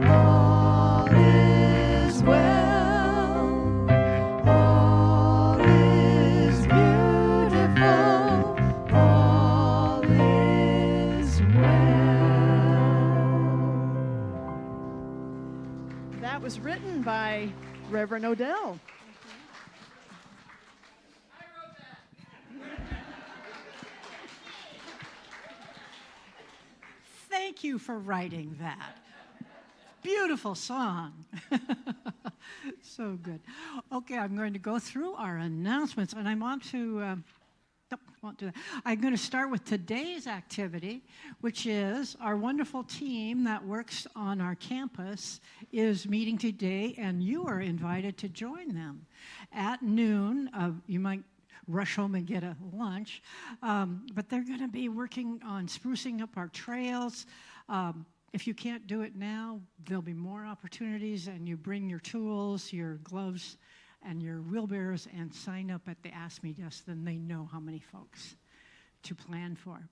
B: All is well. All is beautiful. All is well. That was written by Reverend Odell.
A: Thank you for writing that. Beautiful song. So good. Okay, I'm going to go through our announcements, and I want to, nope, won't do that. I'm going to start with today's activity, which is our wonderful team that works on our campus is meeting today, and you are invited to join them. At noon, you might rush home and get a lunch, but they're going to be working on sprucing up our trails. If you can't do it now, there'll be more opportunities, and you bring your tools, your gloves, and your wheelbarrows and sign up at the Ask Me desk, then they know how many folks to plan for.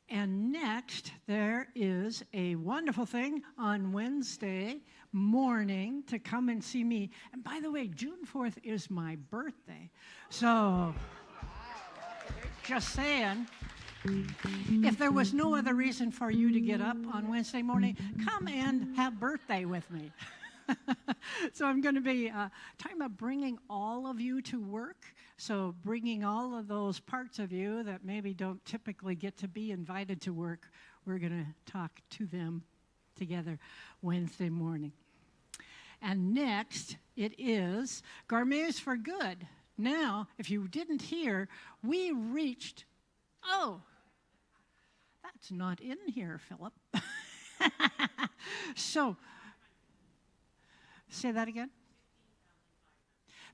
A: And next, there is a wonderful thing on Wednesday morning to come and see me. And by the way, June 4th is my birthday. So, just saying, if there was no other reason for you to get up on Wednesday morning, come and have birthday with me. So I'm going to be talking about bringing all of you to work. So bringing all of those parts of you that maybe don't typically get to be invited to work, we're going to talk to them together Wednesday morning. And next, it is Gourmets for Good. Now, if you didn't hear, we reached, oh, that's not in here, Philip. So, say that again?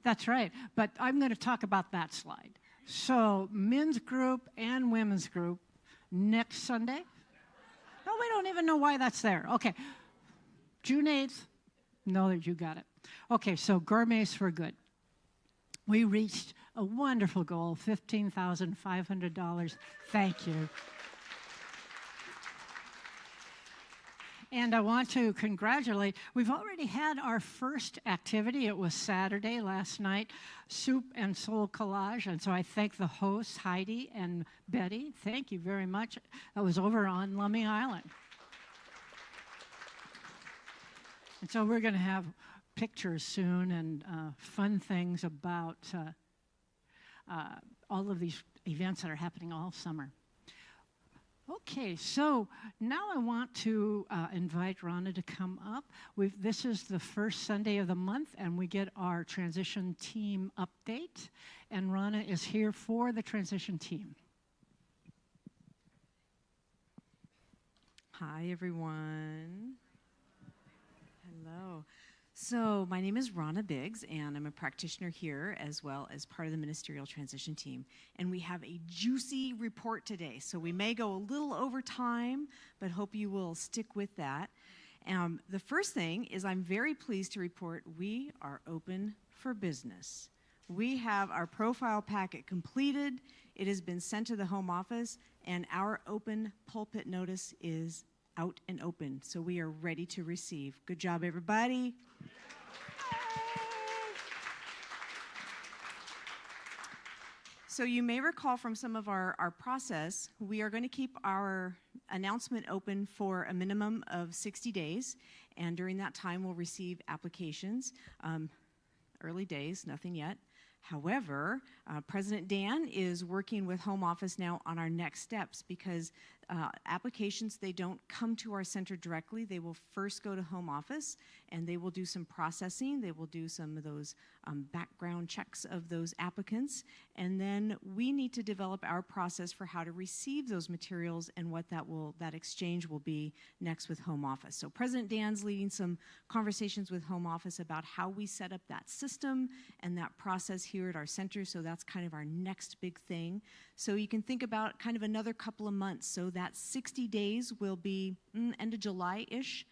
A: That's right, but I'm going to talk about that slide. So, men's group and women's group next Sunday. No, we don't even know why that's there. Okay, June 8th, know that you got it. Okay, so Gourmets for Good. We reached a wonderful goal, $15,500. Thank you. And I want to congratulate, we've already had our first activity. It was Saturday last night, Soup and Soul Collage. And so I thank the hosts, Heidi and Betty. Thank you very much. That was over on Lummi Island. And so we're going to have pictures soon and fun things about all of these events that are happening all summer. Okay, so now I want to invite Rana to come up. This is the first Sunday of the month, and we get our transition team update. And Rana is here for the transition team.
G: Hi, everyone. Hello. So my name is Rana Biggs, and I'm a practitioner here as well as part of the ministerial transition team. And we have a juicy report today. So we may go a little over time, but hope you will stick with that. The first thing is I'm very pleased to report we are open for business. We have our profile packet completed. It has been sent to the home office, and our open pulpit notice is out and open. So we are ready to receive. Good job, everybody. So you may recall from some of our process, we are going to keep our announcement open for a minimum of 60 days. And during that time, we'll receive applications. Early days, nothing yet. However, President Dan is working with Home Office now on our next steps because applications, they don't come to our center directly. They will first go to Home Office, and they will do some processing. They will do some of those background checks of those applicants. And then we need to develop our process for how to receive those materials and what that exchange will be next with Home Office. So President Dan's leading some conversations with Home Office about how we set up that system and that process here at our center. So that's kind of our next big thing. So you can think about kind of another couple of months. So that 60 days will be end of July-ish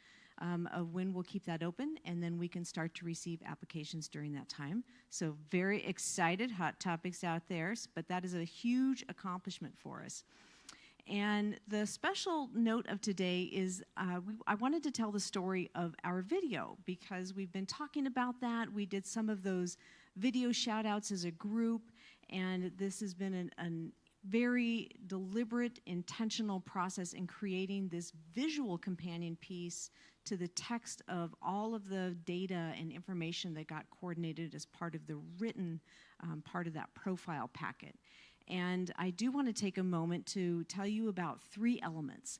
G: of when we'll keep that open, and then we can start to receive applications during that time. So very excited, hot topics out there, but that is a huge accomplishment for us. And the special note of today is I wanted to tell the story of our video because we've been talking about that. We did some of those video shout-outs as a group, and this has been a very deliberate, intentional process in creating this visual companion piece to the text of all of the data and information that got coordinated as part of the written part of that profile packet. And I do want to take a moment to tell you about 3 elements.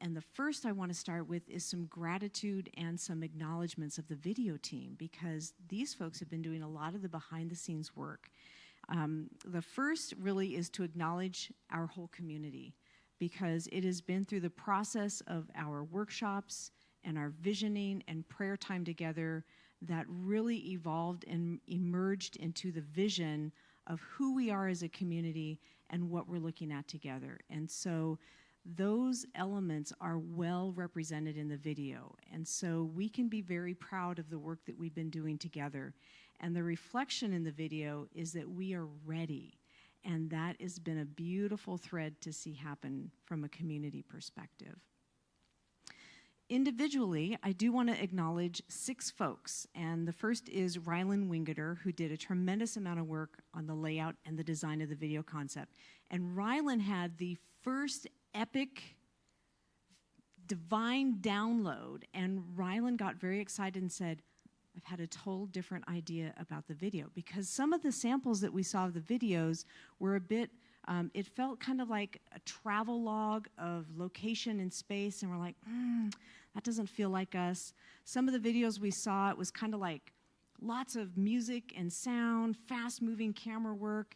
G: And the first I want to start with is some gratitude and some acknowledgments of the video team because these folks have been doing a lot of the behind-the-scenes work. The first really is to acknowledge our whole community because it has been through the process of our workshops and our visioning and prayer time together that really evolved and emerged into the vision of who we are as a community and what we're looking at together. And so those elements are well represented in the video. And so we can be very proud of the work that we've been doing together. And the reflection in the video is that we are ready. And that has been a beautiful thread to see happen from a community perspective. Individually, I do want to acknowledge 6 folks. And the first is Rylan Wingeter, who did a tremendous amount of work on the layout and the design of the video concept. And Rylan had the first epic divine download. And Rylan got very excited and said, I've had a total different idea about the video because some of the samples that we saw of the videos were a bit, it felt kind of like a travel log of location and space, and we're like, that doesn't feel like us. Some of the videos we saw, it was kind of like lots of music and sound, fast-moving camera work.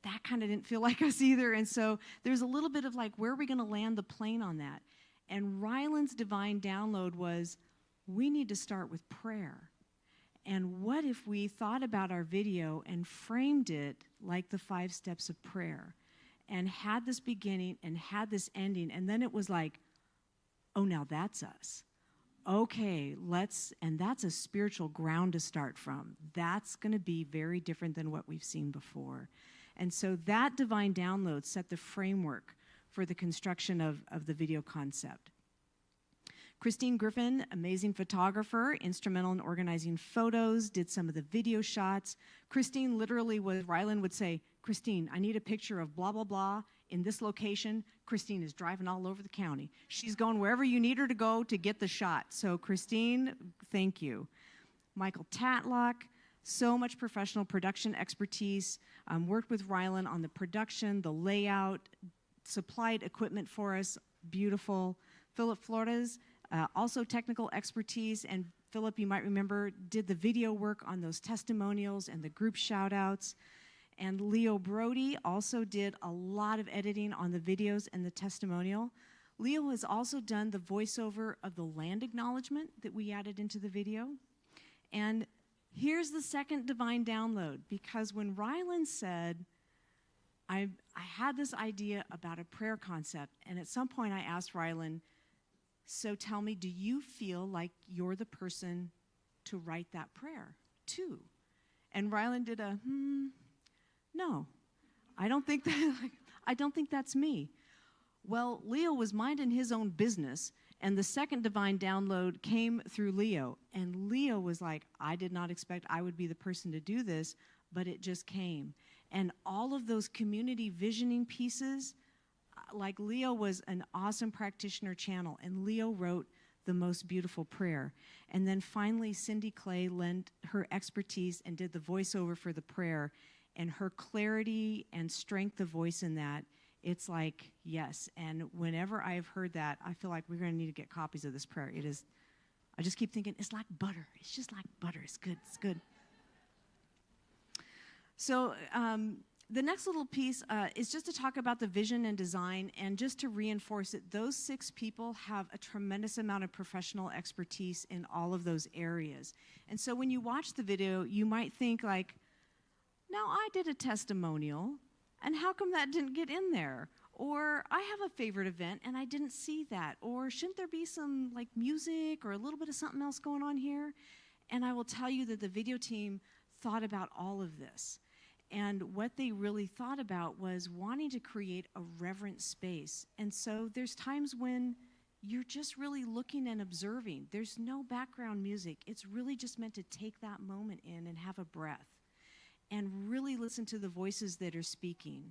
G: That kind of didn't feel like us either, and so there's a little bit of like, where are we going to land the plane on that? And Rylan's divine download was, we need to start with prayer. And what if we thought about our video and framed it like the 5 steps of prayer and had this beginning and had this ending, and then it was like, oh, now that's us. Okay, and that's a spiritual ground to start from. That's going to be very different than what we've seen before. And so that divine download set the framework for the construction of the video concept. Christine Griffin, amazing photographer, instrumental in organizing photos, did some of the video shots. Christine literally Rylan would say, Christine, I need a picture of blah, blah, blah in this location. Christine is driving all over the county. She's going wherever you need her to go to get the shot. So Christine, thank you. Michael Tatlock, so much professional production expertise, worked with Rylan on the production, the layout, supplied equipment for us, beautiful. Philip Flores, also technical expertise, and Philip, you might remember, did the video work on those testimonials and the group shout-outs. And Leo Brody also did a lot of editing on the videos and the testimonial. Leo has also done the voiceover of the land acknowledgement that we added into the video. And here's the second divine download, because when Rylan said, I had this idea about a prayer concept, and at some point I asked Rylan, so tell me, do you feel like you're the person to write that prayer too? And Rylan did a, no, I don't think that's me. Well, Leo was minding his own business, and the second divine download came through Leo. And Leo was like, I did not expect I would be the person to do this, but it just came. And all of those community visioning pieces, like Leo was an awesome practitioner channel, and Leo wrote the most beautiful prayer. And then finally, Cindy Clay lent her expertise and did the voiceover for the prayer, and her clarity and strength of voice in that, it's like, yes. And whenever I've heard that, I feel like we're going to need to get copies of this prayer. It is, I just keep thinking, it's like butter. It's just like butter. It's good. It's good. So the next little piece is just to talk about the vision and design, and just to reinforce it. Those 6 people have a tremendous amount of professional expertise in all of those areas. And so when you watch the video, you might think like, now I did a testimonial, and how come that didn't get in there? Or I have a favorite event and I didn't see that. Or shouldn't there be some like music or a little bit of something else going on here? And I will tell you that the video team thought about all of this. And what they really thought about was wanting to create a reverent space. And so there's times when you're just really looking and observing. There's no background music. It's really just meant to take that moment in and have a breath and really listen to the voices that are speaking.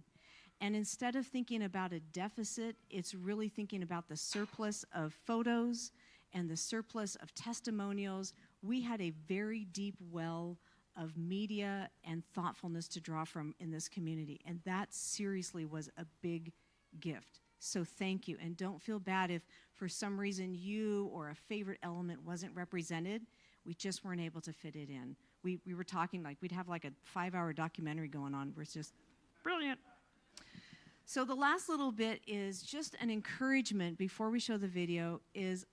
G: And instead of thinking about a deficit, it's really thinking about the surplus of photos and the surplus of testimonials. We had a very deep well of media and thoughtfulness to draw from in this community. And that seriously was a big gift. So thank you. And don't feel bad if for some reason you or a favorite element wasn't represented. We just weren't able to fit it in. We were talking like we'd have like a 5-hour documentary going on where it's just brilliant. So the last little bit is just an encouragement before we show the video is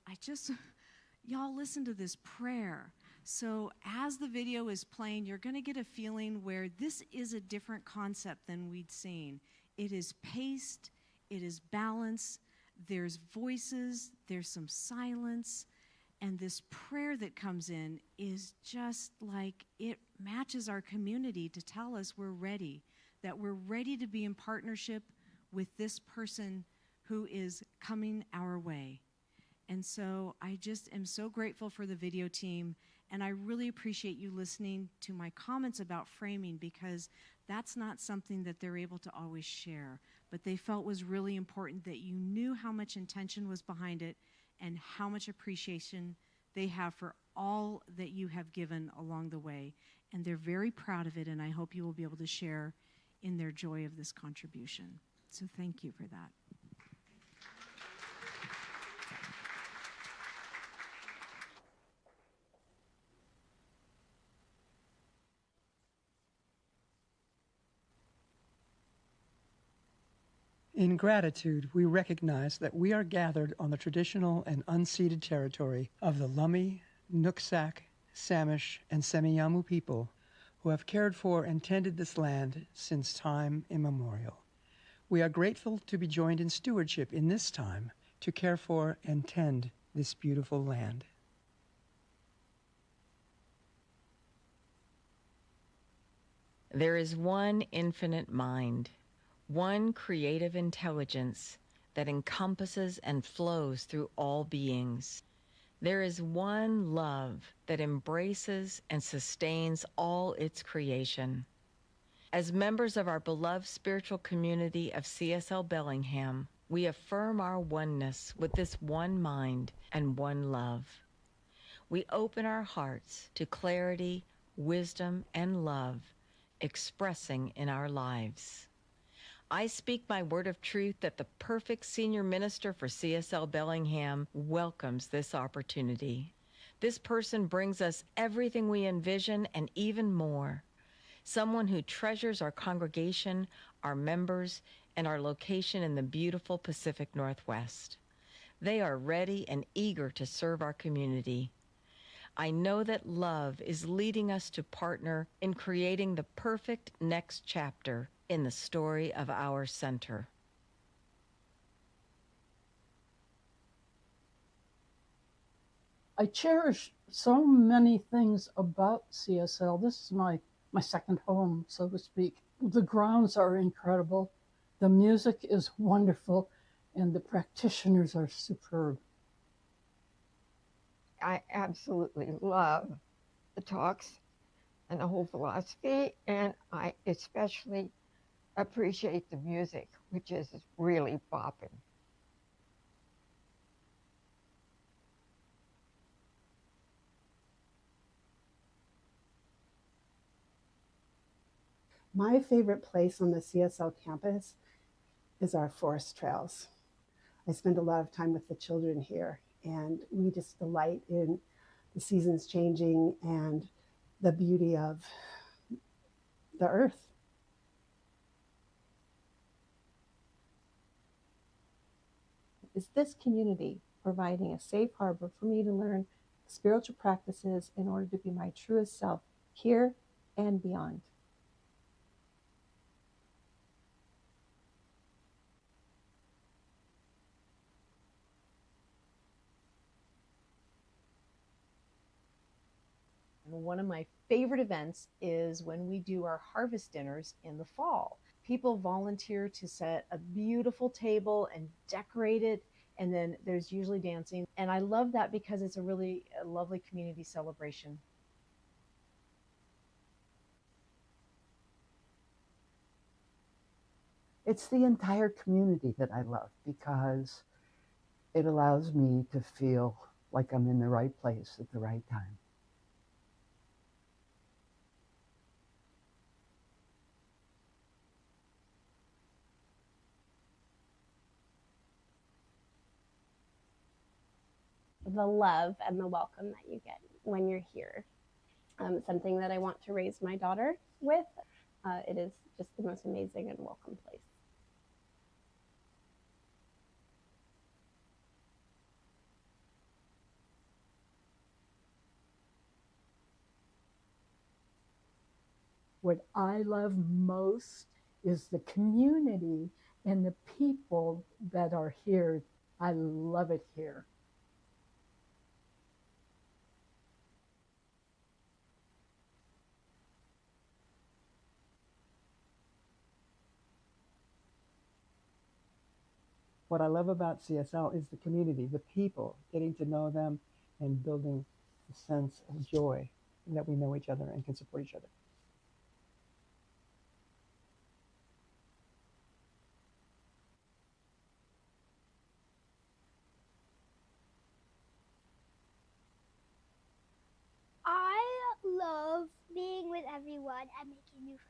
G: y'all listen to this prayer. So as the video is playing, you're going to get a feeling where this is a different concept than we'd seen. It is paced, it is balanced, there's voices, there's some silence, and this prayer that comes in is just like it matches our community to tell us we're ready, that we're ready to be in partnership with this person who is coming our way. And so I just am so grateful for the video team, and I really appreciate you listening to my comments about framing, because that's not something that they're able to always share, but they felt was really important that you knew how much intention was behind it and how much appreciation they have for all that you have given along the way. And they're very proud of it, and I hope you will be able to share in their joy of this contribution. So thank you for that.
H: In gratitude, we recognize that we are gathered on the traditional and unceded territory of the Lummi, Nooksack, Samish, and Semiahmoo people who have cared for and tended this land since time immemorial. We are grateful to be joined in stewardship in this time to care for and tend this beautiful land.
I: There is one infinite mind, one creative intelligence that encompasses and flows through all beings. There is one love that embraces and sustains all its creation. As members of our beloved spiritual community of CSL Bellingham, we affirm our oneness with this one mind and one love. we open our hearts to clarity, wisdom, and love expressing in our lives. I speak my word of truth that the perfect senior minister for CSL Bellingham welcomes this opportunity. This person brings us everything we envision and even more. Someone who treasures our congregation, our members, and our location in the beautiful Pacific Northwest. They are ready and eager to serve our community. I know that love is leading us to partner in creating the perfect next chapter in the story of our center.
J: I cherish so many things about CSL. This is my second home, so to speak. The grounds are incredible. The music is wonderful, and the practitioners are superb.
K: I absolutely love the talks and the whole philosophy, and I especially appreciate the music, which is really bopping.
L: My favorite place on the CSL campus is our forest trails. I spend a lot of time with the children here, and we just delight in the seasons changing and the beauty of the earth.
M: Is this community providing a safe harbor for me to learn spiritual practices in order to be my truest self here and beyond?
N: One of my favorite events is when we do our harvest dinners in the fall. People volunteer to set a beautiful table and decorate it, and then there's usually dancing. And I love that because it's a really lovely community celebration.
O: It's the entire community that I love because it allows me to feel like I'm in the right place at the right time.
P: The love and the welcome that you get when you're here. Something that I want to raise my daughter with. It is just the most amazing and welcome place.
J: What I love most is the community and the people that are here. I love it here.
H: What I love about CSL is the community, the people, getting to know them and building a sense of joy that we know each other and can support each other.
Q: I love being with everyone and making new friends.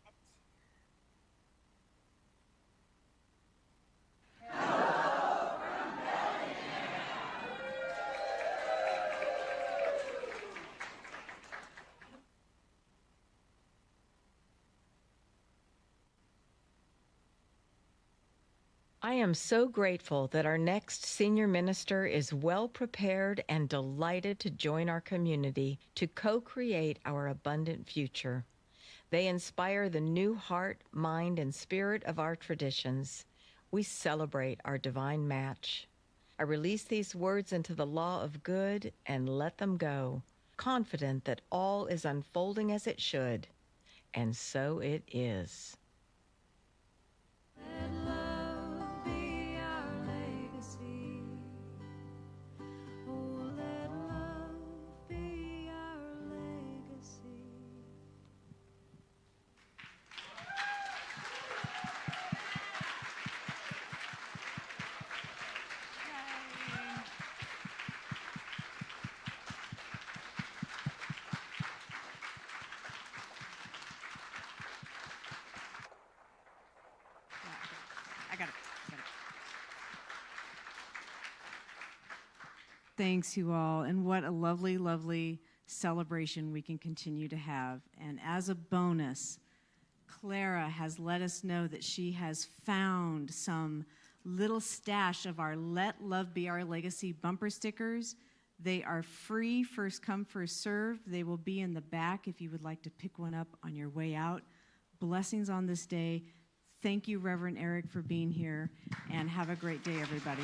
I: I am so grateful that our next senior minister is well prepared and delighted to join our community to co-create our abundant future. They inspire the new heart, mind, and spirit of our traditions. We celebrate our divine match. I release these words into the law of good and let them go, confident that all is unfolding as it should. And so it is.
G: Thanks, you all. And what a lovely, lovely celebration we can continue to have. And as a bonus, Clara has let us know that she has found some little stash of our Let Love Be Our Legacy bumper stickers. They are free, first come, first serve. They will be in the back if you would like to pick one up on your way out. Blessings on this day. Thank you, Reverend Eric, for being here, and have a great day, everybody.